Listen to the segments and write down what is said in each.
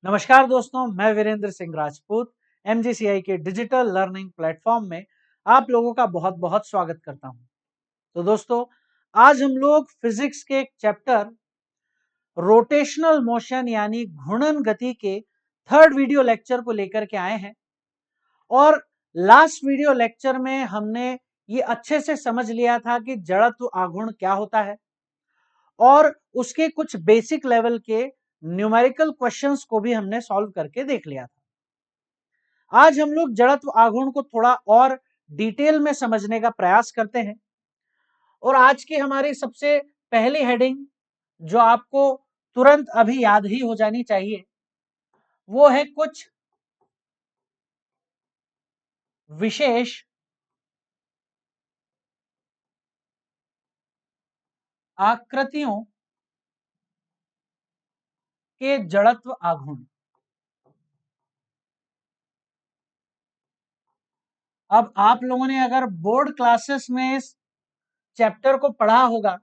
नमस्कार दोस्तों, मैं वीरेंद्र सिंह राजपूत एमजीसीआई के डिजिटल लर्निंग प्लेटफॉर्म में आप लोगों का बहुत बहुत स्वागत करता हूं। तो दोस्तों, आज हम लोग फिजिक्स के एक चैप्टर रोटेशनल मोशन यानी घूर्णन गति के थर्ड वीडियो लेक्चर को लेकर के आए हैं। और लास्ट वीडियो लेक्चर में हमने ये अच्छे से समझ लिया था कि जड़त्व आघूर्ण क्या होता है और उसके कुछ बेसिक लेवल के न्यूमेरिकल क्वेश्चंस को भी हमने सॉल्व करके देख लिया था। आज हम लोग जड़त्व आघूर्ण को थोड़ा और डिटेल में समझने का प्रयास करते हैं। और आज की हमारी सबसे पहली हेडिंग जो आपको तुरंत अभी याद ही हो जानी चाहिए, वो है कुछ विशेष आकृतियों के जड़त्व आघूर्ण। अब आप लोगों ने अगर बोर्ड क्लासेस में इस चैप्टर को पढ़ा होगा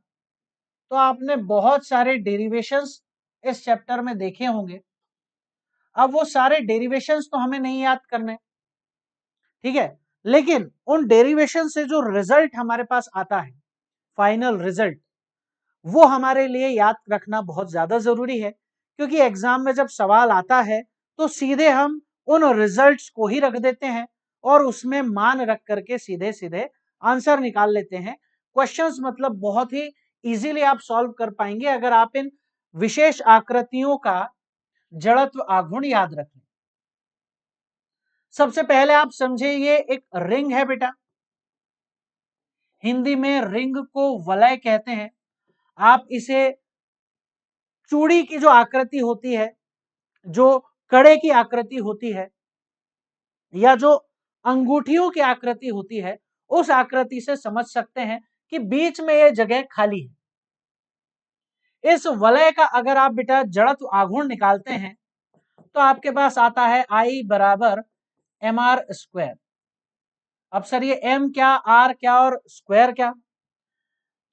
तो आपने बहुत सारे डेरिवेशंस इस चैप्टर में देखे होंगे। अब वो सारे डेरिवेशंस तो हमें नहीं याद करने, ठीक है, लेकिन उन डेरिवेशन से जो रिजल्ट हमारे पास आता है, फाइनल रिजल्ट, वो हमारे लिए याद रखना बहुत ज्यादा जरूरी है। क्योंकि एग्जाम में जब सवाल आता है तो सीधे हम उन रिजल्ट्स को ही रख देते हैं और उसमें मान रख करके सीधे सीधे आंसर निकाल लेते हैं। क्वेश्चंस मतलब बहुत ही इजीली आप सॉल्व कर पाएंगे अगर आप इन विशेष आकृतियों का जड़त्व आघूर्ण याद रखें। सबसे पहले आप समझे, ये एक रिंग है बेटा। हिंदी में रिंग को वलय कहते हैं। आप इसे चूड़ी की जो आकृति होती है, जो कड़े की आकृति होती है, या जो अंगूठियों की आकृति होती है, उस आकृति से समझ सकते हैं कि बीच में यह जगह खाली है। इस वलय का अगर आप बेटा जड़त्व आघूर्ण निकालते हैं तो आपके पास आता है I बराबर mr²। अब सर ये m क्या, r क्या और स्क्वायर क्या?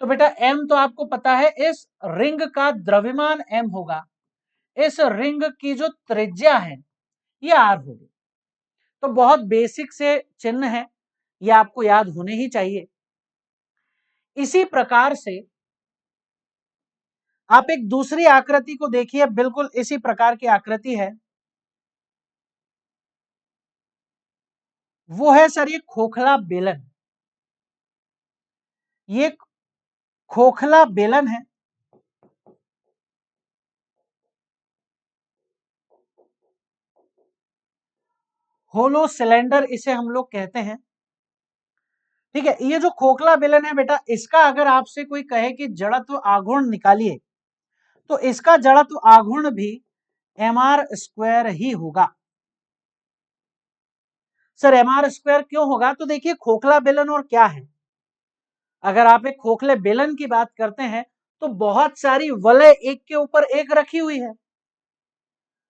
तो बेटा m तो आपको पता है, इस रिंग का द्रव्यमान m होगा, इस रिंग की जो त्रिज्या है ये r होगी। तो बहुत बेसिक से चिन्ह है, ये आपको याद होने ही चाहिए। इसी प्रकार से आप एक दूसरी आकृति को देखिए, बिल्कुल इसी प्रकार की आकृति है। वो है सर ये खोखला बेलन। ये खोखला बेलन है। होलो सिलेंडर इसे हम लोग कहते हैं, ठीक है। ये जो खोखला बेलन है बेटा, इसका अगर आपसे कोई कहे कि जड़त्व आघूर्ण निकालिए तो इसका जड़त्व आघूर्ण भी mr² ही होगा। सर mr² क्यों होगा? तो देखिए, खोखला बेलन और क्या है, अगर आप एक खोखले बेलन की बात करते हैं तो बहुत सारी वलय एक के ऊपर एक रखी हुई है,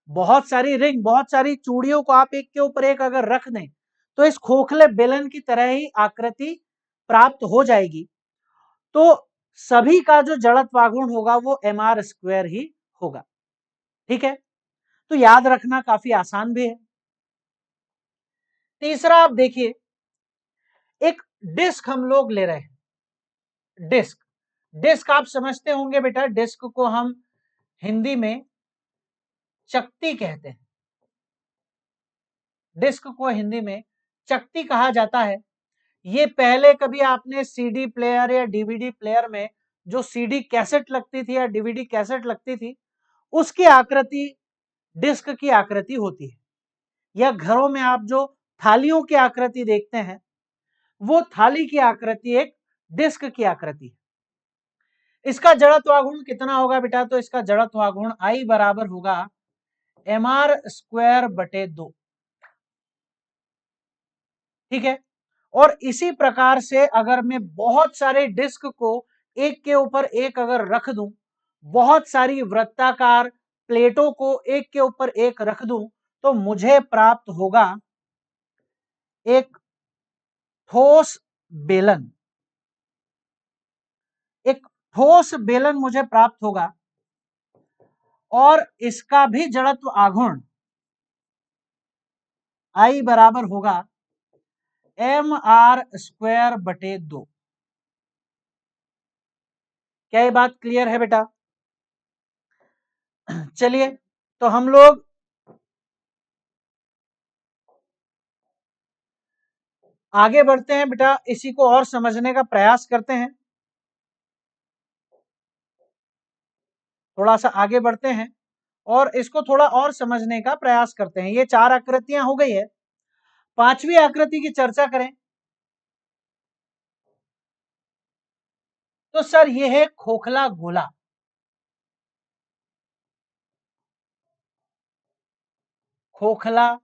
बहुत सारी रिंग, बहुत सारी चूड़ियों को आप एक के ऊपर एक अगर रख दें तो इस खोखले बेलन की तरह ही आकृति प्राप्त हो जाएगी। तो सभी का जो जड़त्व आघूर्ण होगा वो mr² ही होगा, ठीक है। तो याद रखना काफी आसान भी है। तीसरा आप देखिए, एक डिस्क हम लोग ले रहे हैं। डिस्क, डिस्क आप समझते होंगे बेटा, डिस्क को हम हिंदी में चकती कहते हैं। डिस्क को हिंदी में चकती कहा जाता है। ये पहले कभी आपने सीडी प्लेयर या डीवीडी प्लेयर में जो सीडी कैसेट लगती थी या डीवीडी कैसेट लगती थी, उसकी आकृति डिस्क की आकृति होती है। या घरों में आप जो थालियों की आकृति देखते हैं, वो थाली की आकृति एक डिस्क की आकृति है। इसका जड़त्व आघूर्ण कितना होगा बेटा? तो इसका जड़त्व आघूर्ण I बराबर होगा mr²/2, ठीक है। और इसी प्रकार से अगर मैं बहुत सारे डिस्क को एक के ऊपर एक अगर रख दूं, बहुत सारी वृत्ताकार प्लेटों को एक के ऊपर एक रख दूं, तो मुझे प्राप्त होगा एक ठोस बेलन। एक ठोस बेलन मुझे प्राप्त होगा और इसका भी जड़त्व आघूर्ण आई बराबर होगा mr²/2। क्या ये बात क्लियर है बेटा? चलिए तो हम लोग आगे बढ़ते हैं बेटा, इसी को और समझने का प्रयास करते हैं। थोड़ा सा आगे बढ़ते हैं और इसको थोड़ा और समझने का प्रयास करते हैं। ये 4 आकृतियां हो गई है, 5वीं आकृति की चर्चा करें। तो सर ये है खोखला गोला। खोखला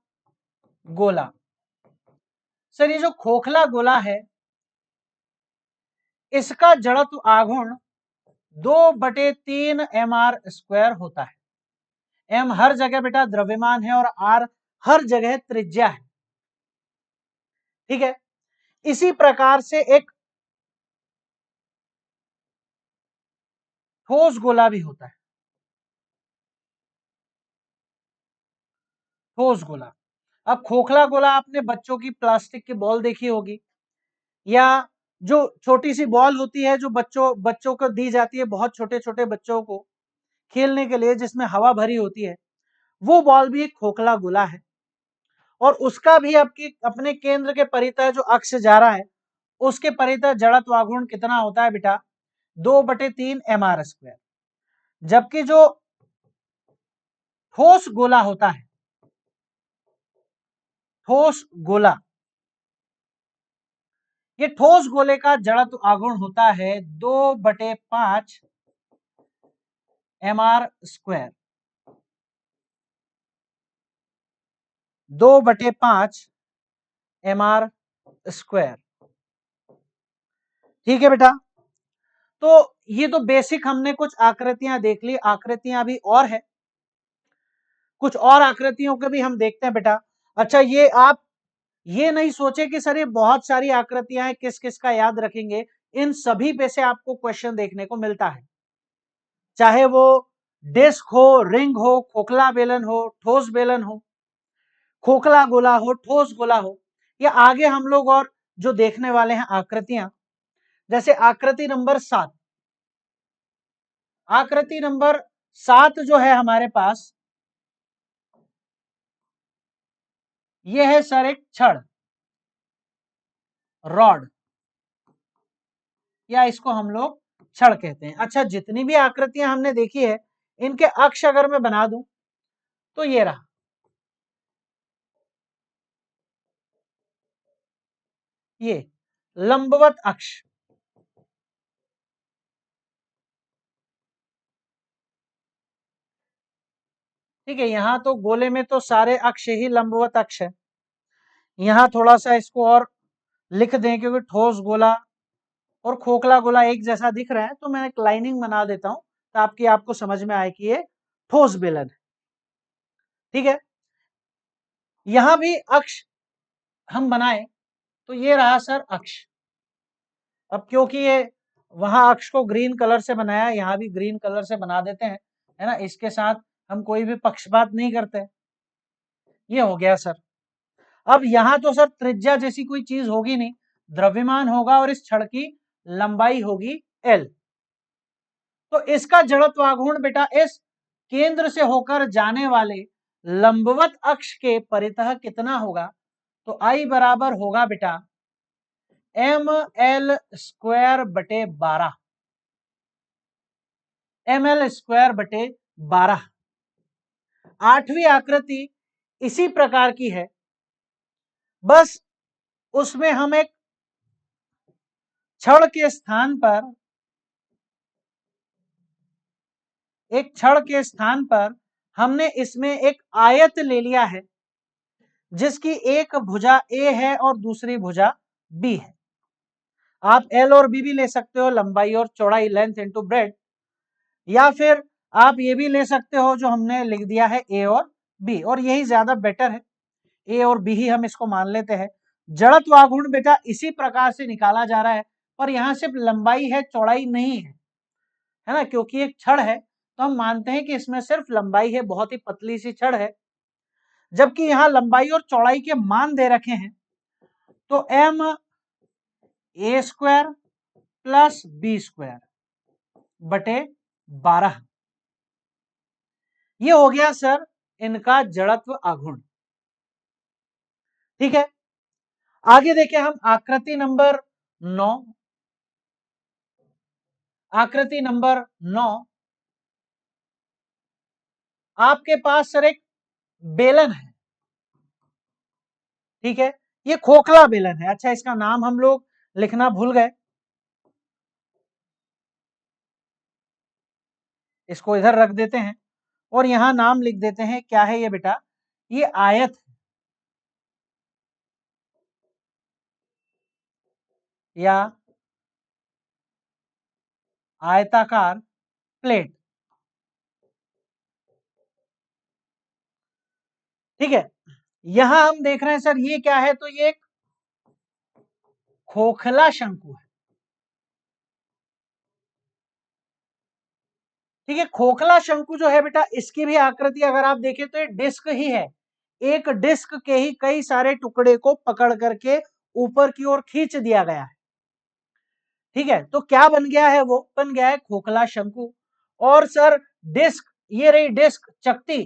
गोला। सर ये जो खोखला गोला है इसका जड़त्व आघूर्ण 2/3 mr² होता है। m हर जगह बेटा द्रव्यमान है और r हर जगह त्रिज्या है। ठीक है, इसी प्रकार से एक ठोस गोला भी होता है। ठोस गोला। अब खोखला गोला आपने बच्चों की प्लास्टिक की बॉल देखी होगी, या जो छोटी सी बॉल होती है जो बच्चों को दी जाती है, बहुत छोटे छोटे बच्चों को खेलने के लिए, जिसमें हवा भरी होती है, वो बॉल भी एक खोखला गोला है। और उसका भी आपकी अपने केंद्र के परितः जो अक्ष जा रहा है उसके परितः जड़त्व आघूर्ण कितना होता है बेटा? 2/3 mr²। जबकि जो ठोस गोला होता है, ठोस गोला, ये ठोस गोले का जड़त्व आघूर्ण होता है 2/5 mr²। 2/5 mr²। ठीक है बेटा, तो ये तो बेसिक हमने कुछ आकृतियां देख ली। आकृतियां भी और है, कुछ और आकृतियों के भी हम देखते हैं बेटा। अच्छा, ये आप ये नहीं सोचे कि सर ये बहुत सारी आकृतियां हैं, किस किस का याद रखेंगे। इन सभी पे से आपको क्वेश्चन देखने को मिलता है, चाहे वो डिस्क हो, रिंग हो, खोखला बेलन हो, ठोस बेलन हो, खोखला गोला हो, ठोस गोला हो, या आगे हम लोग और जो देखने वाले हैं आकृतियां, जैसे आकृति नंबर 7। आकृति नंबर 7 जो है हमारे पास, यह है सर एक छड़, रॉड, या इसको हम लोग छड़ कहते हैं। अच्छा, जितनी भी आकृतियां हमने देखी है इनके अक्ष अगर मैं बना दूं तो ये रहा, ये लंबवत अक्ष। ठीक है, यहां तो गोले में तो सारे अक्ष ही लंबवत अक्ष है। यहां थोड़ा सा इसको और लिख दें, क्योंकि ठोस गोला और खोखला गोला एक जैसा दिख रहा है, तो मैं एक लाइनिंग बना देता हूं ताकि आपको समझ में आए कि ये ठोस बेलन है। ठीक है, यहां भी अक्ष हम बनाए तो ये रहा सर अक्ष। अब क्योंकि ये वहां अक्ष को ग्रीन कलर से बनाया, यहां भी ग्रीन कलर से बना देते हैं, है ना। इसके साथ हम कोई भी पक्षपात नहीं करते। ये हो गया सर। अब यहां तो सर त्रिज्या जैसी कोई चीज होगी नहीं, द्रव्यमान होगा और इस छड़ की लंबाई होगी L। तो इसका जड़त्व आघूर्ण बेटा इस केंद्र से होकर जाने वाले लंबवत अक्ष के परितः कितना होगा? तो I बराबर होगा बेटा ml²/12। ml²/12। 8वीं आकृति इसी प्रकार की है, बस उसमें हम एक छड़ के स्थान पर, हमने इसमें एक आयत ले लिया है जिसकी एक भुजा A है और दूसरी भुजा B है। आप L और B भी ले सकते हो, लंबाई और चौड़ाई, लेंथ इनटू ब्रेड, या फिर आप ये भी ले सकते हो जो हमने लिख दिया है A और B, और यही ज्यादा बेटर है। A और B ही हम इसको मान लेते हैं। जड़त्व आघूर्ण बेटा इसी प्रकार से निकाला जा रहा है, पर यहां सिर्फ लंबाई है, चौड़ाई नहीं है ना, क्योंकि एक छड़ है तो हम मानते हैं कि इसमें सिर्फ लंबाई है, बहुत ही पतली सी छड़ है। जबकि यहां लंबाई और चौड़ाई के मान दे रखे हैं, तो M A square plus B square बटे 12, ये हो गया सर इनका जड़त्व आघूर्ण। ठीक है, आगे देखें हम आकृति नंबर 9। आकृति नंबर 9, आपके पास सर एक बेलन है। ठीक है, ये खोखला बेलन है। अच्छा, इसका नाम हम लोग लिखना भूल गए, इसको इधर रख देते हैं और यहां नाम लिख देते हैं। क्या है ये बेटा? ये आयत या आयताकार प्लेट। ठीक है, यहां हम देख रहे हैं सर ये क्या है, तो ये एक खोखला शंकु है। ठीक है, खोखला शंकु जो है बेटा, इसकी भी आकृति अगर आप देखें तो ये डिस्क ही है। एक डिस्क के ही कई सारे टुकड़े को पकड़ करके ऊपर की ओर खींच दिया गया है। ठीक है, तो क्या बन गया है? वो बन गया है खोखला शंकु। और सर डिस्क, ये रही डिस्क चकती,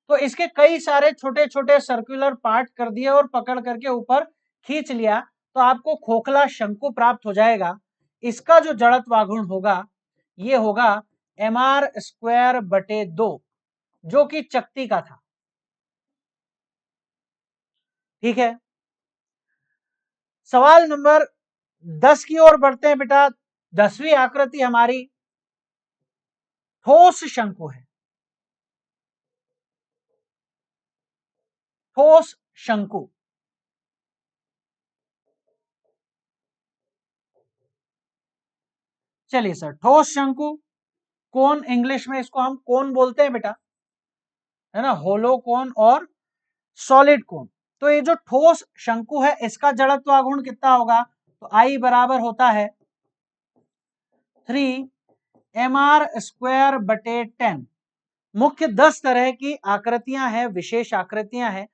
तो इसके कई सारे छोटे छोटे सर्कुलर पार्ट कर दिए और पकड़ करके ऊपर खींच लिया, तो आपको खोखला शंकु प्राप्त हो जाएगा। इसका जो जड़त्व आघूर्ण होगा ये होगा mr स्क्वायर बटे 2, जो कि चकती का था। ठीक है, सवाल नंबर 10 की ओर बढ़ते हैं बेटा। 10वीं आकृति हमारी ठोस शंकु है। ठोस शंकु, चलिए सर, ठोस शंकु, कोन, इंग्लिश में इसको हम कोन बोलते हैं बेटा, है ना, होलो कोन और सॉलिड कोन। तो ये जो ठोस शंकु है इसका जड़त्व आघूर्ण कितना होगा? तो I बराबर होता है 3mr स्क्वायर बटे 10। मुख्य 10 तरह की आकृतियां हैं, विशेष आकृतियां हैं।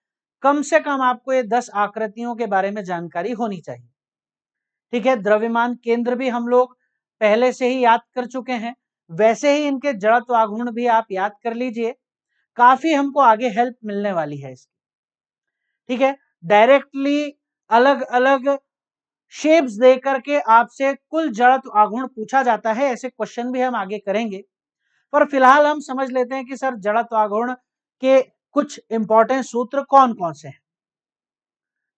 कम से कम आपको ये 10 आकृतियों के बारे में जानकारी होनी चाहिए। ठीक है, द्रव्यमान केंद्र भी हम लोग पहले से ही याद कर चुके हैं, वैसे ही इनके जड़त्व आघूर्ण भी आप याद कर लीजिए, काफी हमको आगे हेल्प मिलने वाली है इसकी। ठीक है, डायरेक्टली अलग अलग शेप्स दे करके आपसे कुल जड़त्व आघूर्ण पूछा जाता है, ऐसे क्वेश्चन भी हम आगे करेंगे। पर फिलहाल हम समझ लेते हैं कि सर जड़त्व आघूर्ण के कुछ इंपॉर्टेंट सूत्र कौन कौन से हैं।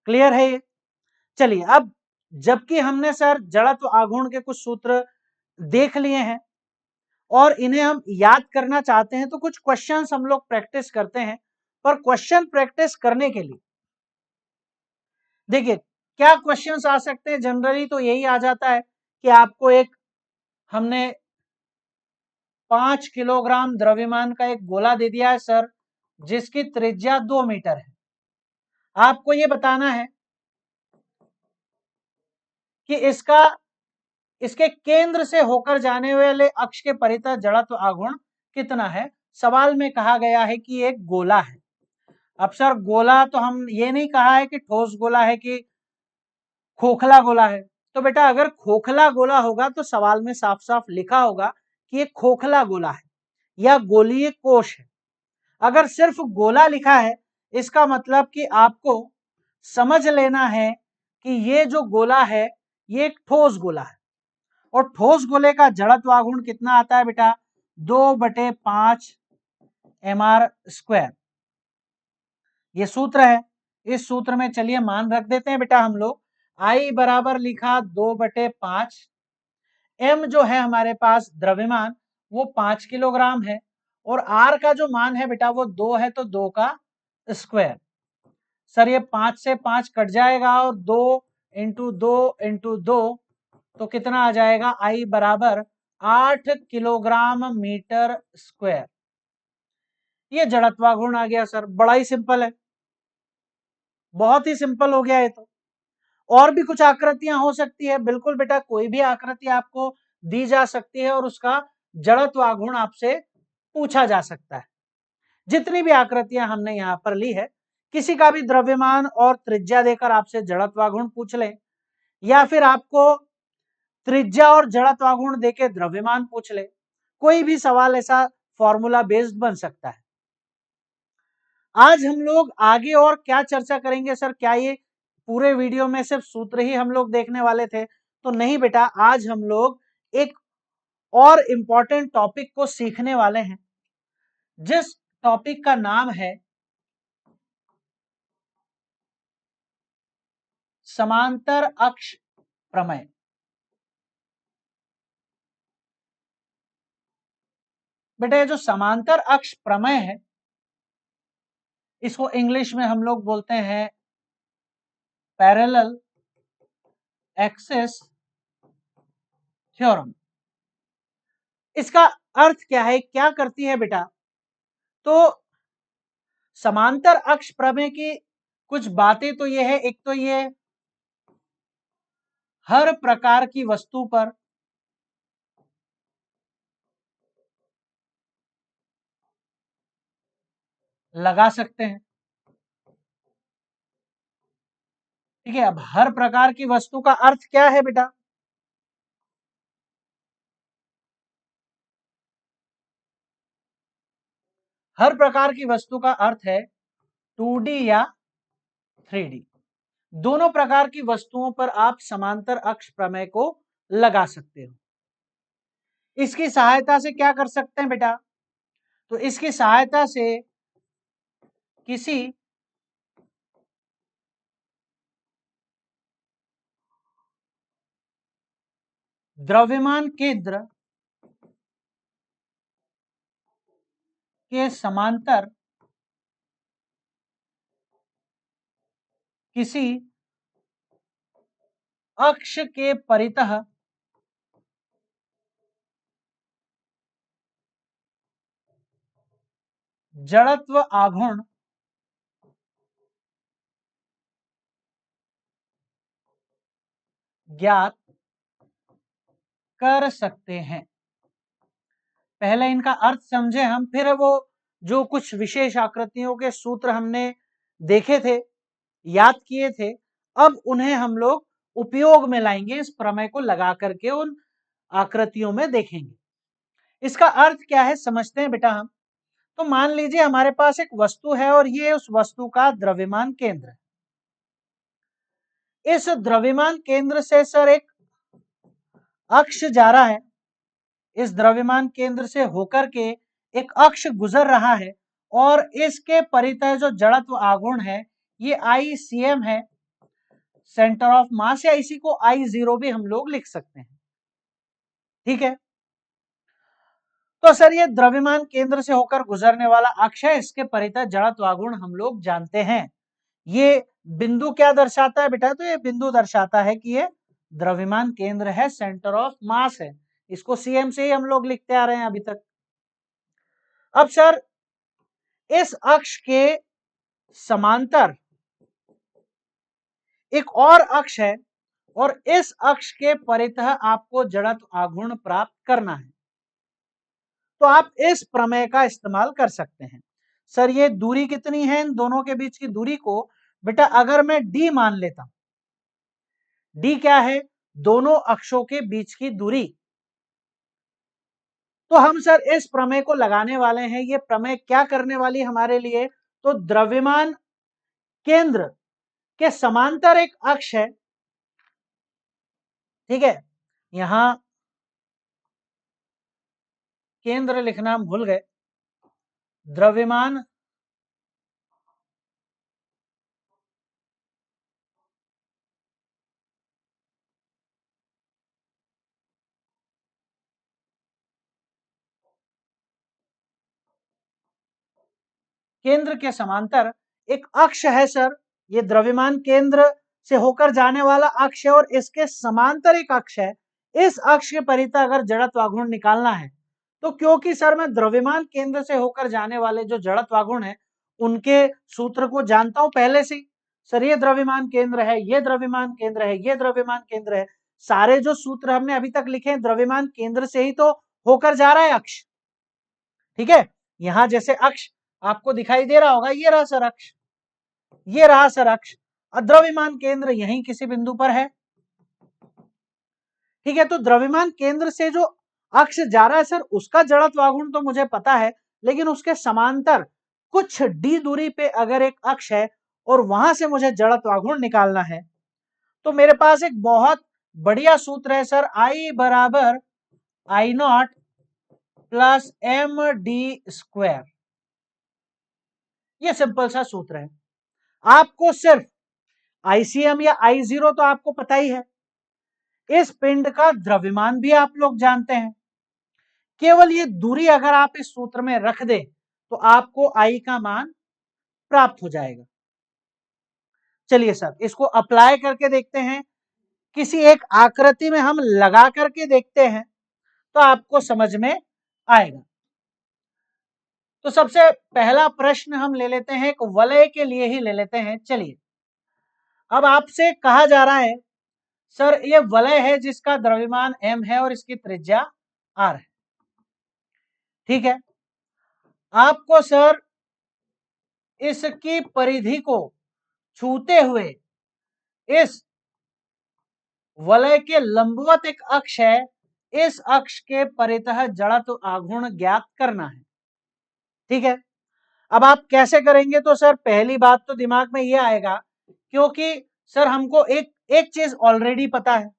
क्लियर है ये? चलिए, अब जबकि हमने सर जड़त्व आघूर्ण के कुछ सूत्र देख लिए हैं और इन्हें हम याद करना चाहते हैं, तो कुछ क्वेश्चंस हम लोग प्रैक्टिस करते हैं। पर क्वेश्चन प्रैक्टिस करने के लिए देखिए क्या क्वेश्चंस आ सकते हैं। जनरली तो यही आ जाता है कि आपको एक, हमने 5 किलोग्राम द्रव्यमान का एक गोला दे दिया है सर, जिसकी त्रिज्या 2 मीटर है। आपको ये बताना है कि इसके केंद्र से होकर जाने वाले अक्ष के परितः जड़त्व आघूर्ण कितना है। सवाल में कहा गया है कि एक गोला है। अब सर गोला तो हम ये नहीं कहा है कि ठोस गोला है कि खोखला गोला है। तो बेटा अगर खोखला गोला होगा तो सवाल में साफ साफ लिखा होगा कि एक खोखला गोला है या गोलीय कोश है। अगर सिर्फ गोला लिखा है, इसका मतलब कि आपको समझ लेना है कि ये जो गोला है ये एक ठोस गोला है। और ठोस गोले का जड़त्व आघूर्ण कितना आता है बेटा? 2/5 mr स्क्वायर, ये सूत्र है। इस सूत्र में चलिए मान रख देते हैं बेटा हम लोग। I बराबर लिखा 2/5, m जो है हमारे पास द्रव्यमान वो 5 किलोग्राम है, और r का जो मान है बेटा वो 2 है, तो 2 का स्क्वायर। सर ये 5 से 5 कट जाएगा और 2 इंटू 2 इंटू 2, तो कितना आ जाएगा? I बराबर 8 किलोग्राम मीटर स्क्वायर। ये जड़त्वाघूर्ण आ गया सर, बड़ा ही सिंपल है, बहुत ही सिंपल हो गया है। तो और भी कुछ आकृतियां हो सकती है, बिल्कुल बेटा, कोई भी आकृति आपको दी जा सकती है और उसका जड़त्व आघूर्ण आपसे पूछा जा सकता है। जितनी भी आकृतियां हमने यहां पर ली है, किसी का भी द्रव्यमान और त्रिज्या देकर आपसे जड़त्वाघूर्ण पूछ ले, या फिर आपको त्रिज्या और जड़त्वाघूर्ण देके द्रव्यमान पूछ ले, कोई भी सवाल ऐसा फॉर्मूला बेस्ड बन सकता है। आज हम लोग आगे और क्या चर्चा करेंगे सर? क्या ये पूरे वीडियो में सिर्फ सूत्र ही हम लोग देखने वाले थे? तो नहीं बेटा, आज हम लोग एक और इंपॉर्टेंट टॉपिक को सीखने वाले हैं, जिस टॉपिक का नाम है समांतर अक्ष प्रमेय। बेटा ये जो समांतर अक्ष प्रमेय है, इसको इंग्लिश में हम लोग बोलते हैं पैरेलल एक्सिस थ्योरम। इसका अर्थ क्या है, क्या करती है बेटा? तो समांतर अक्ष प्रमेय की कुछ बातें तो ये है, एक तो ये हर प्रकार की वस्तु पर लगा सकते हैं। ठीक है, अब हर प्रकार की वस्तु का अर्थ क्या है बेटा? हर प्रकार की वस्तु का अर्थ है 2D या 3D, दोनों प्रकार की वस्तुओं पर आप समांतर अक्ष प्रमेय को लगा सकते हो। इसकी सहायता से क्या कर सकते हैं बेटा? तो इसकी सहायता से किसी द्रव्यमान केंद्र के समांतर किसी अक्ष के परितः जड़त्व आघूर्ण ज्ञात कर सकते हैं। पहले इनका अर्थ समझे हम, फिर वो जो कुछ विशेष आकृतियों के सूत्र हमने देखे थे, याद किए थे, अब उन्हें हम लोग उपयोग में लाएंगे, इस प्रमेय को लगा करके उन आकृतियों में देखेंगे। इसका अर्थ क्या है समझते हैं बेटा हम। तो मान लीजिए हमारे पास एक वस्तु है और ये उस वस्तु का द्रव्यमान केंद्र है। इस द्रव्यमान केंद्र से सर एक अक्ष जा रहा है, इस द्रव्यमान केंद्र से होकर के एक अक्ष गुजर रहा है, और इसके परितः जो जड़त्व आघूर्ण है ये ICM है, सेंटर ऑफ मास, या इसी को I0 भी हम लोग लिख सकते हैं। ठीक है, तो सर ये द्रव्यमान केंद्र से होकर गुजरने वाला अक्ष है, इसके परितः जड़त्व आघूर्ण हम लोग जानते हैं। ये बिंदु क्या दर्शाता है बेटा? तो ये बिंदु दर्शाता है कि ये द्रव्यमान केंद्र है, सेंटर ऑफ मास है। इसको CM से ही हम लोग लिखते आ रहे हैं अभी तक। अब सर इस अक्ष के समांतर एक और अक्ष है, और इस अक्ष के परितः आपको जड़त्व आघूर्ण प्राप्त करना है। तो आप इस प्रमेय का इस्तेमाल कर सकते हैं। सर ये दूरी कितनी है इन दोनों के बीच की दूरी को? बेटा अगर मैं D मान लेता हूं, D क्या है? दोनों अक्षों के बीच की दूरी। तो हम सर इस प्रमेय को लगाने वाले हैं। ये प्रमेय क्या करने वाली हमारे लिए? तो द्रव्यमान केंद्र के समांतर एक अक्ष है, ठीक है, यहां केंद्र लिखना हम भूल गए। द्रव्यमान केंद्र के समांतर एक अक्ष है सर, ये द्रव्यमान केंद्र से होकर जाने वाला अक्ष है, और इसके समांतर एक अक्ष है। इस अक्ष के परितः अगर जड़त्व आघूर्ण निकालना है, तो क्योंकि सर मैं द्रव्यमान केंद्र से होकर जाने वाले जो जड़त्व आघूर्ण है उनके सूत्र को जानता हूं पहले से। सर ये द्रव्यमान केंद्र है, ये द्रव्यमान केंद्र है, ये द्रव्यमान केंद्र है, सारे जो सूत्र हमने अभी तक लिखे हैं द्रव्यमान केंद्र से ही तो होकर जा रहा है अक्ष। ठीक है, यहां जैसे अक्ष आपको दिखाई दे रहा होगा, ये रहा सर अक्ष, ये रहा सर अक्ष, द्रव्यमान केंद्र यहीं किसी बिंदु पर है। ठीक है, तो द्रव्यमान केंद्र से जो अक्ष जा रहा है सर, उसका जड़त्व आघूर्ण तो मुझे पता है, लेकिन उसके समांतर कुछ d दूरी पे अगर एक अक्ष है और वहां से मुझे जड़त्व आघूर्ण निकालना है, तो मेरे पास एक बहुत बढ़िया सूत्र है सर, I बराबर I0 प्लस md²। ये सिंपल सा सूत्र है। आपको सिर्फ ICM या I0 तो आपको पता ही है, इस पिंड का द्रव्यमान भी आप लोग जानते हैं, केवल ये दूरी अगर आप इस सूत्र में रख दें तो आपको I का मान प्राप्त हो जाएगा। चलिए सर, इसको अप्लाई करके देखते हैं, किसी एक आकृति में हम लगा करके देखते हैं तो आपको समझ में आएगा। तो सबसे पहला प्रश्न हम ले लेते हैं, एक वलय के लिए ही ले लेते हैं। चलिए, अब आपसे कहा जा रहा है सर, ये वलय है जिसका द्रव्यमान m है और इसकी त्रिज्या r है। ठीक है, आपको सर इसकी परिधि को छूते हुए इस वलय के लंबवत एक अक्ष है, इस अक्ष के परितः जड़त्व आघूर्ण ज्ञात करना है। ठीक है, अब आप कैसे करेंगे? तो सर पहली बात तो दिमाग में ये आएगा, क्योंकि सर हमको एक चीज ऑलरेडी पता है,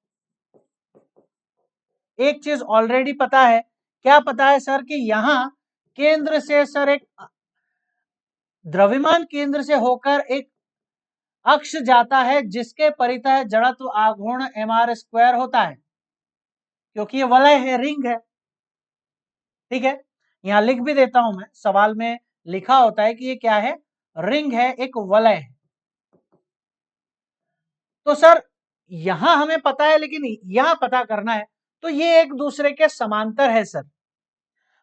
एक चीज ऑलरेडी पता है। क्या पता है सर? कि यहां केंद्र से सर एक द्रव्यमान केंद्र से होकर एक अक्ष जाता है जिसके परितः जड़त्व आघूर्ण mr² होता है, क्योंकि ये वलय है, रिंग है। ठीक है, यहां लिख भी देता हूं मैं, सवाल में लिखा होता है कि ये क्या है, रिंग है, एक वलय है। तो सर यहां हमें पता है, लेकिन यहां पता करना है, तो ये एक दूसरे के समांतर है सर।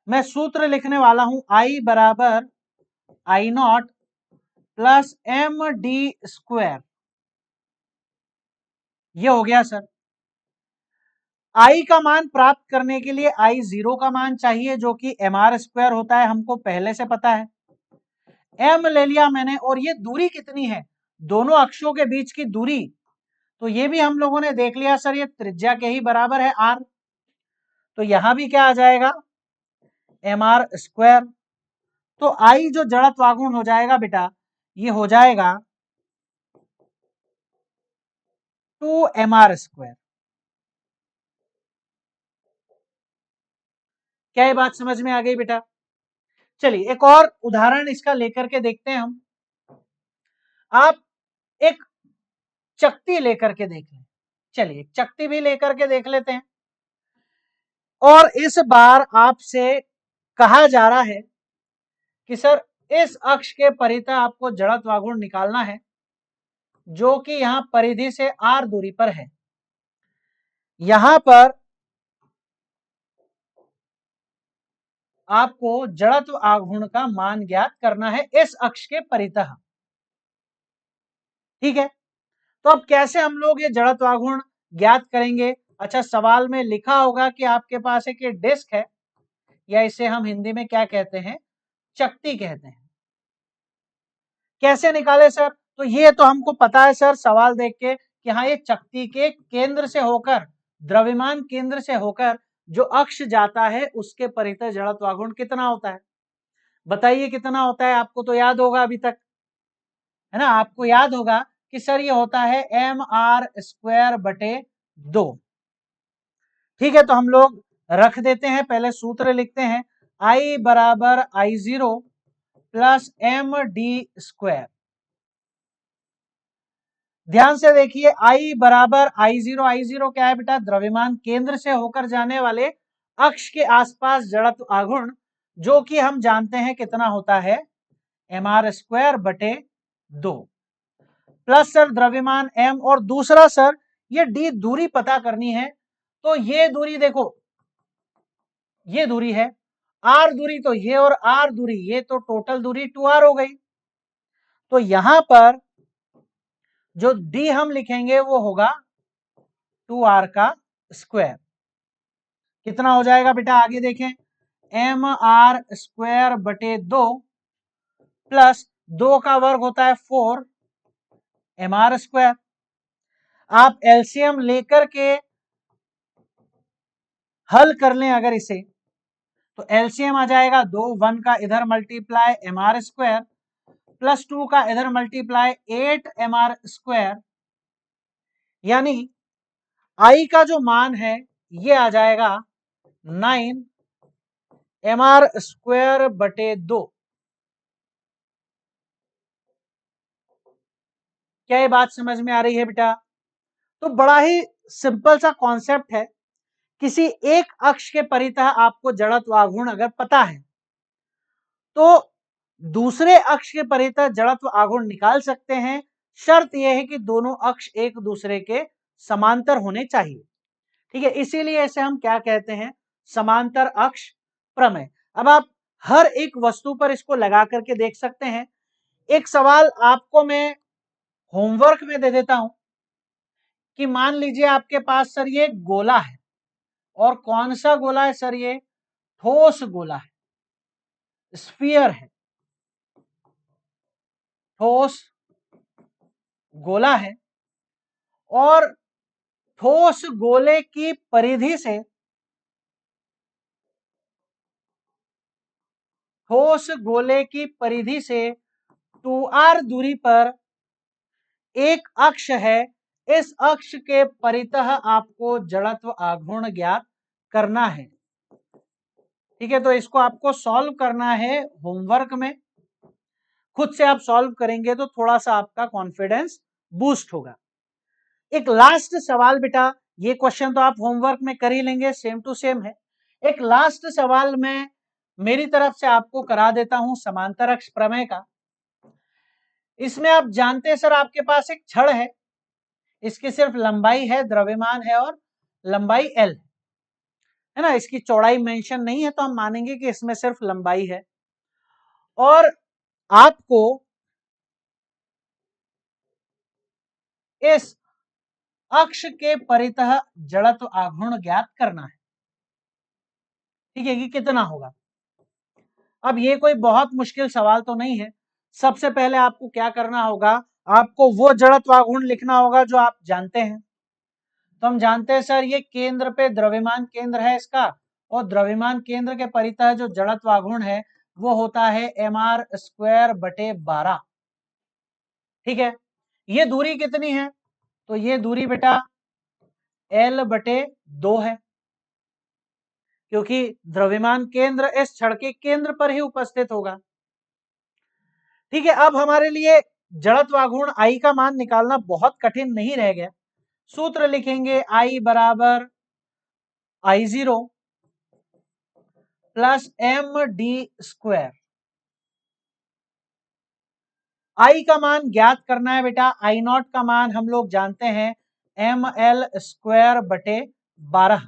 मैं सूत्र लिखने वाला हूं, I बराबर I0 प्लस md²। ये हो गया सर। I का मान प्राप्त करने के लिए I0 का मान चाहिए, जो कि mr² होता है, हमको पहले से पता है। m ले लिया मैंने, और ये दूरी कितनी है, दोनों अक्षों के बीच की दूरी, तो ये भी हम लोगों ने देख लिया सर, ये त्रिज्या के ही बराबर है r। तो यहां भी क्या आ जाएगा, mr²। तो I जो जड़त्व आघूर्ण हो जाएगा बेटा, ये हो जाएगा 2mr²। क्या ये बात समझ में आ गई बेटा? चलिए एक और उदाहरण इसका लेकर के देखते हैं हम। आप एक चकती लेकर के देख लें। चलिए चकती भी लेकर के देख लेते हैं, और इस बार आपसे कहा जा रहा है कि सर इस अक्ष के परितः आपको जड़त्व आघूर्ण निकालना है, जो कि यहां परिधि से r दूरी पर है। यहां पर आपको जड़त्व आघूर्ण का मान ज्ञात करना है इस अक्ष के परितः। ठीक है, तो अब कैसे हम लोग ये जड़त्व आघूर्ण ज्ञात करेंगे? अच्छा, सवाल में लिखा होगा कि आपके पास एक ये डिस्क है, या इसे हम हिंदी में क्या कहते हैं, चकती कहते हैं। कैसे निकाले सर? तो ये तो हमको पता है सर, सवाल देख के, कि हाँ ये चकती के केंद्र से होकर, द्रव्यमान केंद्र से होकर जो अक्ष जाता है उसके परितः जड़त्व आघूर्ण कितना होता है? बताइए कितना होता है? आपको तो याद होगा अभी तक, है ना, आपको याद होगा कि सर ये होता है mr²/2। ठीक है, तो हम लोग रख देते हैं, पहले सूत्र लिखते हैं, I बराबर I0 प्लस md²। ध्यान से देखिए, I बराबर I0 क्या है बेटा? द्रव्यमान केंद्र से होकर जाने वाले अक्ष के आसपास जड़त्व आघूर्ण, जो कि हम जानते हैं कितना होता है, mr²/2 प्लस सर द्रव्यमान m, और दूसरा सर ये d दूरी पता करनी है। तो ये दूरी देखो, ये दूरी है r दूरी, तो ये और r दूरी, ये तो टोटल दूरी 2r हो गई। तो यहां पर जो d हम लिखेंगे वो होगा 2r का स्क्वायर। कितना हो जाएगा बेटा? आगे देखें, mr²/2 प्लस 2 का वर्ग होता है 4 mr²। आप एलसीएम लेकर के हल कर लें अगर इसे, तो एलसीएम आ जाएगा 2, 1 का इधर मल्टीप्लाई mr² प्लस 2 का इधर मल्टीप्लाई 8 mr², यानी आई का जो मान है ये आ जाएगा 9 mr²/2। क्या ये बात समझ में आ रही है बेटा? तो बड़ा ही सिंपल सा कॉन्सेप्ट है। किसी एक अक्ष के परितः आपको जड़त्व आघूर्ण अगर पता है तो दूसरे अक्ष के परितः जड़त्व आघूर्ण निकाल सकते हैं। शर्त यह है कि दोनों अक्ष एक दूसरे के समांतर होने चाहिए। ठीक है, इसीलिए इसे हम क्या कहते हैं? समांतर अक्ष प्रमेय। अब आप हर एक वस्तु पर इसको लगा करके देख सकते हैं। एक सवाल आपको मैं होमवर्क में दे देता हूं कि मान लीजिए आपके पास सर ये गोला है, और कौन सा गोला है सर? ये ठोस गोला है, स्फीयर है, ठोस गोला है। और ठोस गोले की परिधि से, ठोस गोले की परिधि से 2r दूरी पर एक अक्ष है। इस अक्ष के परितः आपको जड़त्व आघूर्ण ज्ञात करना है। ठीक है, तो इसको आपको सॉल्व करना है होमवर्क में। खुद से आप सॉल्व करेंगे तो थोड़ा सा आपका कॉन्फिडेंस बूस्ट होगा। एक लास्ट सवाल बेटा, ये क्वेश्चन तो आप होमवर्क में कर ही लेंगे, सेम टू सेम है। एक लास्ट सवाल मैं मेरी तरफ से आपको करा देता हूं समांतर अक्ष प्रमेय का। इसमें आप जानते हैं सर, आपके पास एक छड़ है, इसकी सिर्फ लंबाई है, द्रव्यमान है और लंबाई एल है ना। इसकी चौड़ाई मेंशन नहीं है तो हम मानेंगे कि इसमें सिर्फ लंबाई है। और आपको इस अक्ष के परितः जड़त्व आघूर्ण ज्ञात करना है। ठीक है, कि कितना होगा? अब ये कोई बहुत मुश्किल सवाल तो नहीं है। सबसे पहले आपको क्या करना होगा? आपको वो जड़त्व आघूर्ण लिखना होगा जो आप जानते हैं। तो हम जानते हैं सर, ये केंद्र पे द्रव्यमान केंद्र है इसका, और द्रव्यमान केंद्र के परितः जो जड़त्व आघूर्ण है वो होता है mr²/12। ठीक है, ये दूरी कितनी है? तो ये दूरी बेटा l/2 है, क्योंकि द्रव्यमान केंद्र इस छड़ के केंद्र पर ही उपस्थित होगा। ठीक है, अब हमारे लिए जड़त्व आघूर्ण आई का मान निकालना बहुत कठिन नहीं रह गया। सूत्र लिखेंगे I बराबर I0 प्लस md²। आई का मान ज्ञात करना है बेटा। I0 का मान हम लोग जानते हैं ml²/12।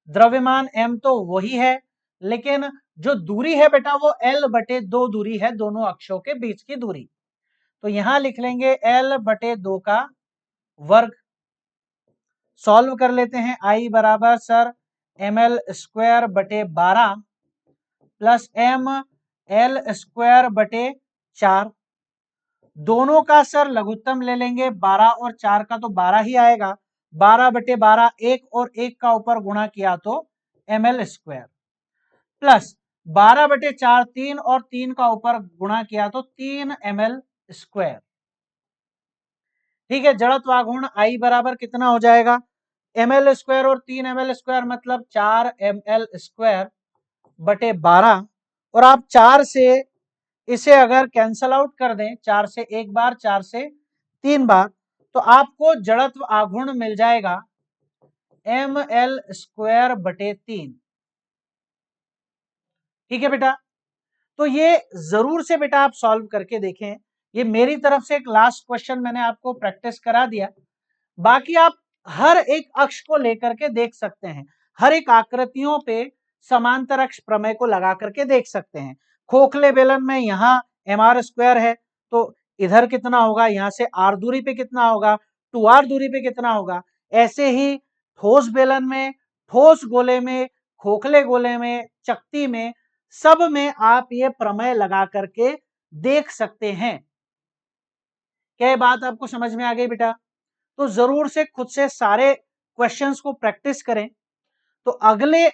द्रव्यमान m तो वही है, लेकिन जो दूरी है बेटा वो l/2 दूरी है, दोनों अक्षों के बीच की दूरी। तो यहां लिख लेंगे l/2 का वर्ग। सॉल्व कर लेते हैं। I बराबर सर ml²/12 प्लस ml²/4। दोनों का सर लघुत्तम ले लेंगे, 12 और 4 का तो 12 ही आएगा। 12/12 1 और 1 का ऊपर गुणा किया तो ml² प्लस 12/4 3 और 3 का ऊपर गुणा किया तो 3 ml²। ठीक है, जड़त्व आघूर्ण I बराबर कितना हो जाएगा? ml² और 3 ml² मतलब 4 ml²/12। और आप 4 से इसे अगर कैंसल आउट कर दें, 4 से एक बार, 4 से 3 बार, तो आपको जड़त्व आघूर्ण मिल जाएगा ml²/3। ठीक है बेटा, तो ये जरूर से बेटा आप सॉल्व करके देखें। ये मेरी तरफ से एक लास्ट क्वेश्चन मैंने आपको प्रैक्टिस करा दिया। बाकी आप हर एक अक्ष को लेकर के देख सकते हैं, हर एक आकृतियों पे समांतर अक्ष प्रमेय को लगा करके देख सकते हैं। खोखले बेलन में यहाँ mr² है, तो इधर कितना होगा? यहाँ से r दूरी पे कितना होगा? 2r दूरी पे कितना होगा? ऐसे ही ठोस बेलन में, ठोस गोले में, खोखले गोले में, चकती में सब में आप ये प्रमेय लगा करके देख सकते हैं। क्या ये बात आपको समझ में आ गई बेटा? तो जरूर से खुद से सारे क्वेश्चंस को प्रैक्टिस करें। तो अगले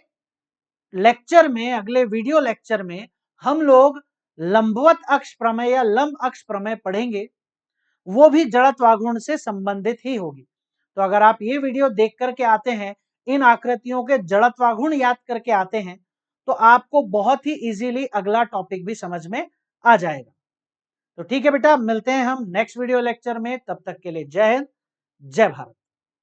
लेक्चर में, अगले वीडियो लेक्चर में हम लोग लंबवत अक्ष प्रमेय या लंब अक्ष प्रमेय पढ़ेंगे, वो भी जड़त्वाघूर्ण से संबंधित ही होगी। तो अगर आप ये वीडियो देख करके आते हैं, इन आकृतियों के जड़त्वाघूर्ण याद करके आते हैं, तो आपको बहुत ही इजीली अगला टॉपिक भी समझ में आ जाएगा। तो ठीक है बेटा, मिलते हैं हम नेक्स्ट वीडियो लेक्चर में। तब तक के लिए जय हिंद, जय भारत।